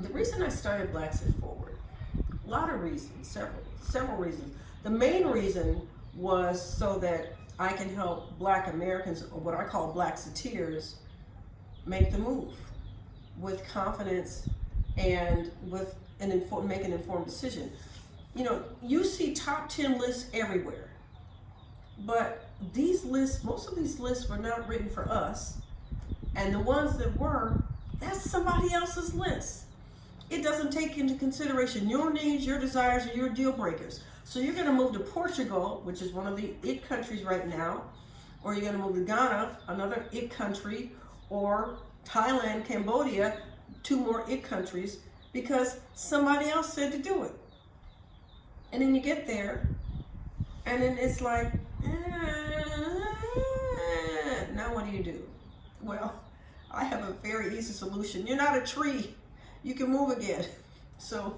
The reason I started Blaxit Forward, a lot of reasons, several reasons. The main reason was so that I can help Black Americans, or what I call Blaxiteers, make the move with confidence and with make an informed decision. You know, you see top 10 lists everywhere, but these lists, most of these lists were not written for us, and the ones that were, that's somebody else's list. It doesn't take into consideration your needs, your desires, or your deal breakers. So you're going to move to Portugal, which is one of the it countries right now, or you're going to move to Ghana, another it country, or Thailand, Cambodia, two more it countries, because somebody else said to do it. And then you get there, and then it's like, now what do you do? Well, I have a very easy solution. You're not a tree. You can move again. So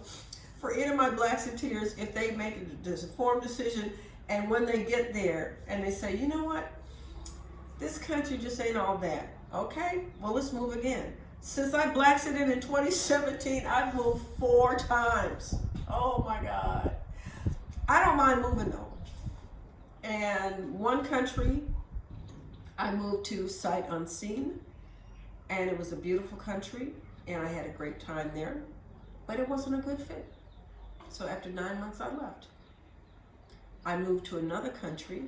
for any of my Blaxiteers, if they make an informed decision, and when they get there and they say, you know what, this country just ain't all that. Okay, well, let's move again. Since I Blaxited in 2017, I've moved 4 times. Oh my God. I don't mind moving though. And one country, I moved to sight unseen, and it was a beautiful country, and I had a great time there, but it wasn't a good fit. So after 9 months, I left. I moved to another country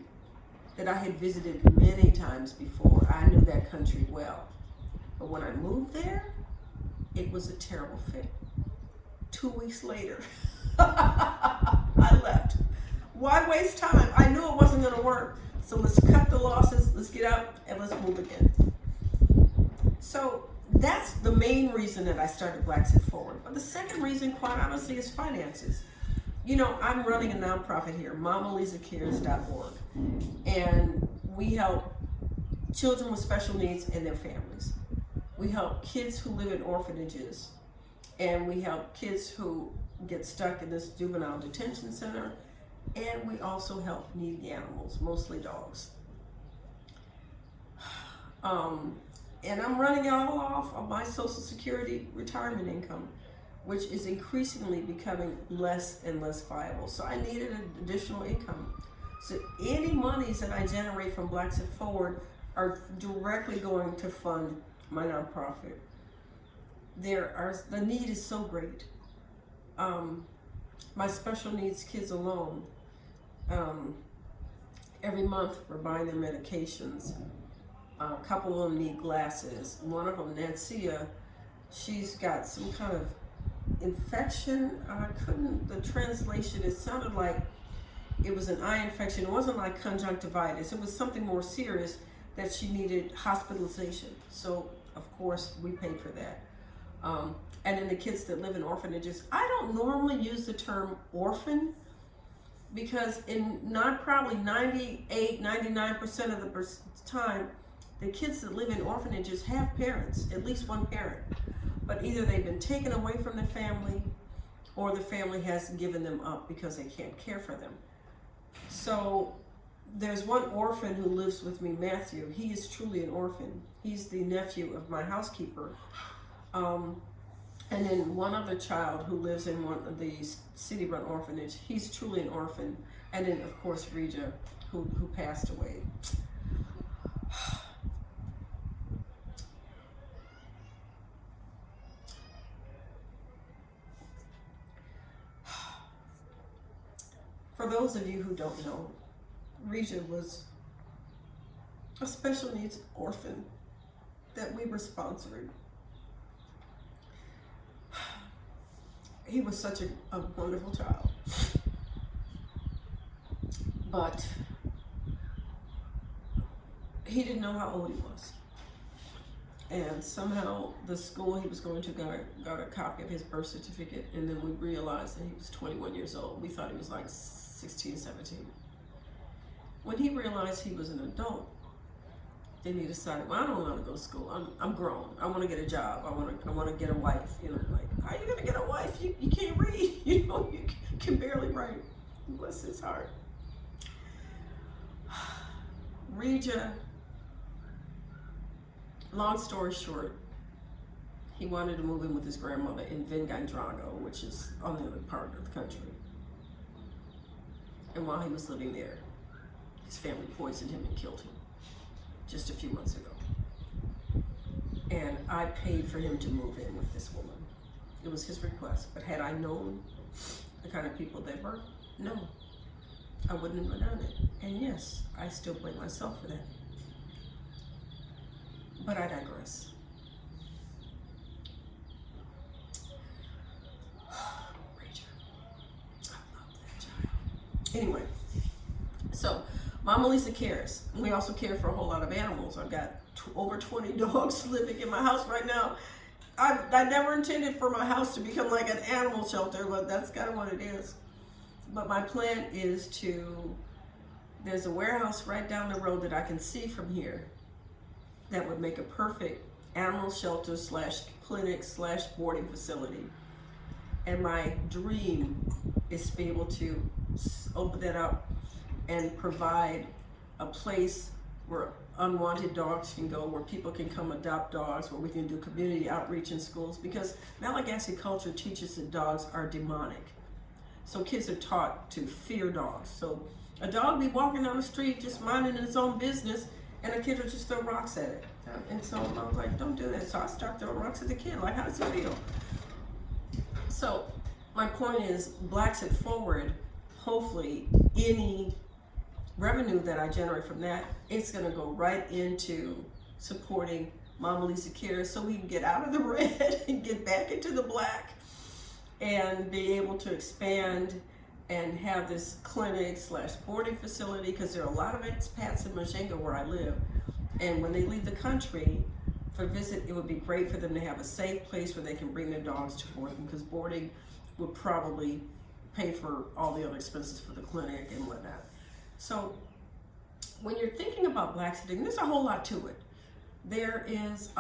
that I had visited many times before. I knew that country well. But when I moved there, it was a terrible fit. 2 weeks later, I left. Why waste time? I knew it wasn't going to work. So let's cut the losses, let's get out, and let's move again. So that's the main reason that I started Blaxit Forward. But the second reason, quite honestly, is finances. You know, I'm running a nonprofit here, MamaLisaCares.org, and we help children with special needs and their families. We help kids who live in orphanages, and we help kids who get stuck in this juvenile detention center, and we also help needy animals, mostly dogs. And I'm running it all off of my Social Security retirement income, which is increasingly becoming less and less viable. So I needed an additional income. So any monies that I generate from Blaxit Forward are directly going to fund my nonprofit. The need is so great. My special needs kids alone, every month we're buying their medications. A couple of them need glasses. One of them, Nancia, she's got some kind of infection. The translation, it sounded like it was an eye infection. It wasn't like conjunctivitis. It was something more serious that she needed hospitalization. So, of course, we paid for that. And then the kids that live in orphanages, I don't normally use the term orphan because probably 98, 99% of the time, the kids that live in orphanages have parents, at least one parent. But either they've been taken away from the family or the family has given them up because they can't care for them. So there's one orphan who lives with me, Matthew. He is truly an orphan. He's the nephew of my housekeeper. And then one other child who lives in one of the city-run orphanage. He's truly an orphan. And then, of course, Rija, who passed away. For those of you who don't know, Rija was a special needs orphan that we were sponsoring. He was such a wonderful child. But he didn't know how old he was. And somehow the school he was going to got a copy of his birth certificate, and then we realized that he was 21 years old. We thought he was like 16, 17. When he realized he was an adult, then he decided, well, I don't want to go to school. I'm grown. I want to get a job. I want to get a wife. You know, like, how are you going to get a wife? You can't read. You know, you can barely write. Bless his heart. Rija, long story short, He wanted to move in with his grandmother in Vengandrago, which is on the other part of the country. And while he was living there, his family poisoned him and killed him just a few months ago. And I paid for him to move in with this woman. It was his request. But had I known the kind of people they were, no, I wouldn't have done it. And yes, I still blame myself for that. But I digress. Rija, I love that child. Anyway, so Mama Lisa cares. We also care for a whole lot of animals. I've got over 20 dogs living in my house right now. I never intended for my house to become like an animal shelter, but that's kind of what it is. But my plan is there's a warehouse right down the road that I can see from here that would make a perfect animal shelter / clinic / boarding facility. And my dream is to be able to open that up and provide a place where unwanted dogs can go, where people can come adopt dogs, where we can do community outreach in schools, because Malagasy culture teaches that dogs are demonic. So kids are taught to fear dogs. So a dog be walking down the street just minding its own business, and a kid will just throw rocks at it. And so I was like, don't do that. So I start throwing rocks at the kid, like, how does it feel? So my point is, Blaxit Forward, hopefully any revenue that I generate from that, it's gonna go right into supporting Mama Lisa Cares, so we can get out of the red and get back into the black and be able to expand and have this clinic / boarding facility, because there are a lot of expats in Majenga where I live. And when they leave the country for a visit, it would be great for them to have a safe place where they can bring their dogs to boarding, because boarding would probably pay for all the other expenses for the clinic and whatnot. So when you're thinking about Blaxiting, there's a whole lot to it. There is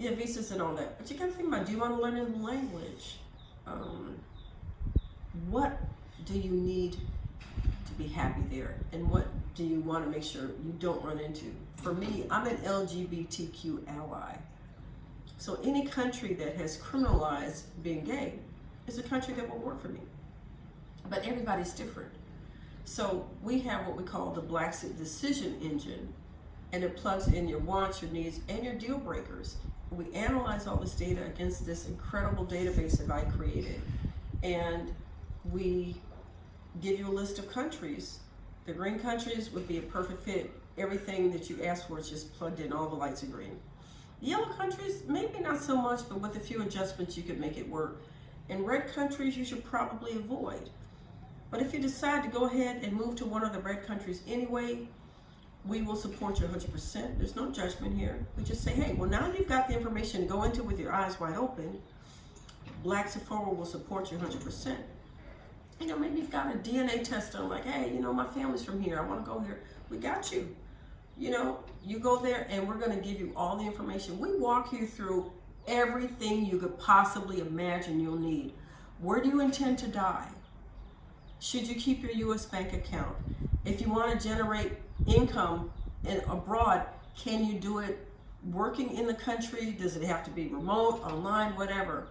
visas and all that, but you gotta think about, do you want to learn a new language? What do you need to be happy there, and what do you want to make sure you don't run into? For me, I'm an LGBTQ ally. So any country that has criminalized being gay is a country that will work for me. But everybody's different. So we have what we call the Blaxit decision engine, and it plugs in your wants, your needs, and your deal breakers. We analyze all this data against this incredible database that I created, and we give you a list of countries. The green countries would be a perfect fit. Everything that you asked for is just plugged in, all the lights are green. Yellow countries, maybe not so much, but with a few adjustments you could make it work. And red countries you should probably avoid. But if you decide to go ahead and move to one of the red countries anyway, we will support you 100%. There's no judgment here. We just say, hey, well, now you've got the information to go into with your eyes wide open. Blaxit Forward will support you 100%. You know, maybe you've got a DNA test done, like, hey, you know, my family's from here, I want to go here. We got you. You know, you go there and we're going to give you all the information. We walk you through everything you could possibly imagine you'll need. Where do you intend to die? Should you keep your U.S. bank account? If you want to generate income abroad, can you do it working in the country? Does it have to be remote, online, whatever?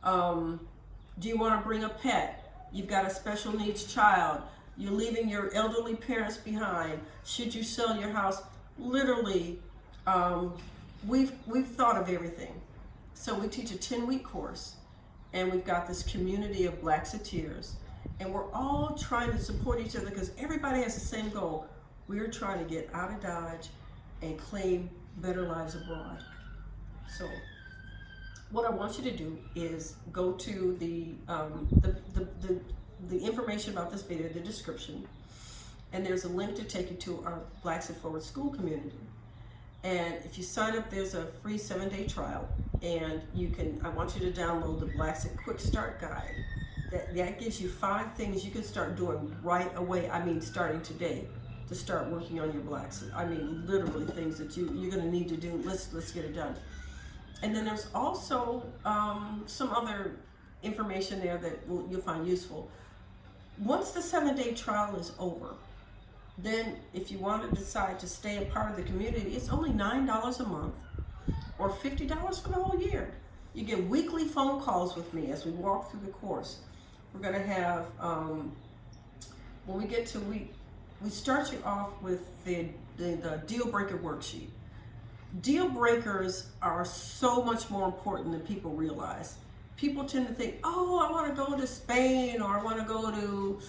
Do you want to bring a pet? You've got a special needs child. You're leaving your elderly parents behind. Should you sell your house? Literally, we've thought of everything. So we teach a 10-week course, and we've got this community of Blaxiteers, and we're all trying to support each other because everybody has the same goal. We're trying to get out of Dodge and claim better lives abroad. So what I want you to do is go to the information about this video, the description, and there's a link to take you to our Blaxit Forward school community. And if you sign up, there's a free 7-day trial, and I want you to download the Blaxit Quick Start Guide. That gives you 5 things you can start doing right away. I mean, starting today, to start working on your Blaxit. I mean, literally things that you're going to need to do. Let's get it done. And then there's also some other information there that you'll find useful. Once the 7-day trial is over, then if you want to decide to stay a part of the community, it's only $9 a month. or $50 for the whole year. You get weekly phone calls with me as we walk through the course. We're going to have, when we get to we start you off with the deal breaker worksheet. Deal breakers are so much more important than people realize. People tend to think, oh, I want to go to Spain, or I want to go to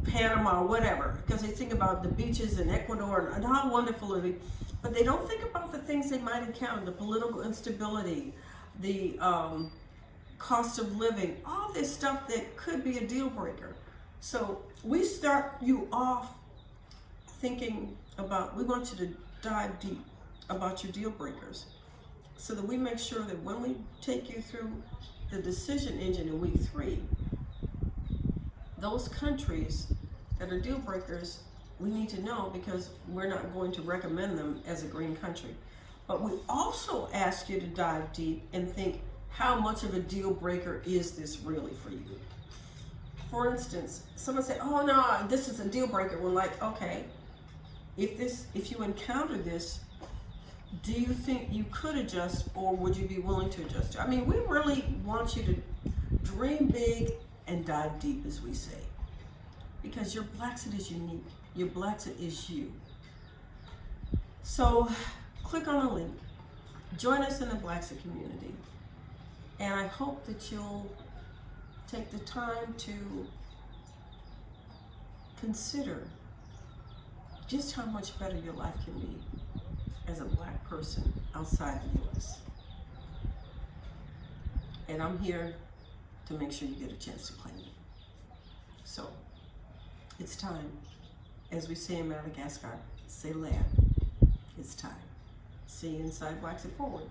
Panama, or whatever, because they think about the beaches in Ecuador and how wonderful it is. But they don't think about the things they might encounter, the political instability, the cost of living, all this stuff that could be a deal breaker. So we start you off thinking about, we want you to dive deep about your deal breakers, so that we make sure that when we take you through the decision engine in week 3, those countries that are deal breakers, we need to know, because we're not going to recommend them as a green country. But we also ask you to dive deep and think, how much of a deal breaker is this really for you? For instance, someone said, oh no, this is a deal breaker. We're like, okay, if you encounter this, do you think you could adjust, or would you be willing to adjust? I mean, we really want you to dream big and dive deep, as we say, because your Blaxit is unique. Your Blaxit is you. So click on the link, join us in the Blaxit community, and I hope that you'll take the time to consider just how much better your life can be as a Black person outside the U.S. And I'm here to make sure you get a chance to claim it. So it's time. As we say in Madagascar, c'est l'heure. It's time. See you inside Blaxit Forward.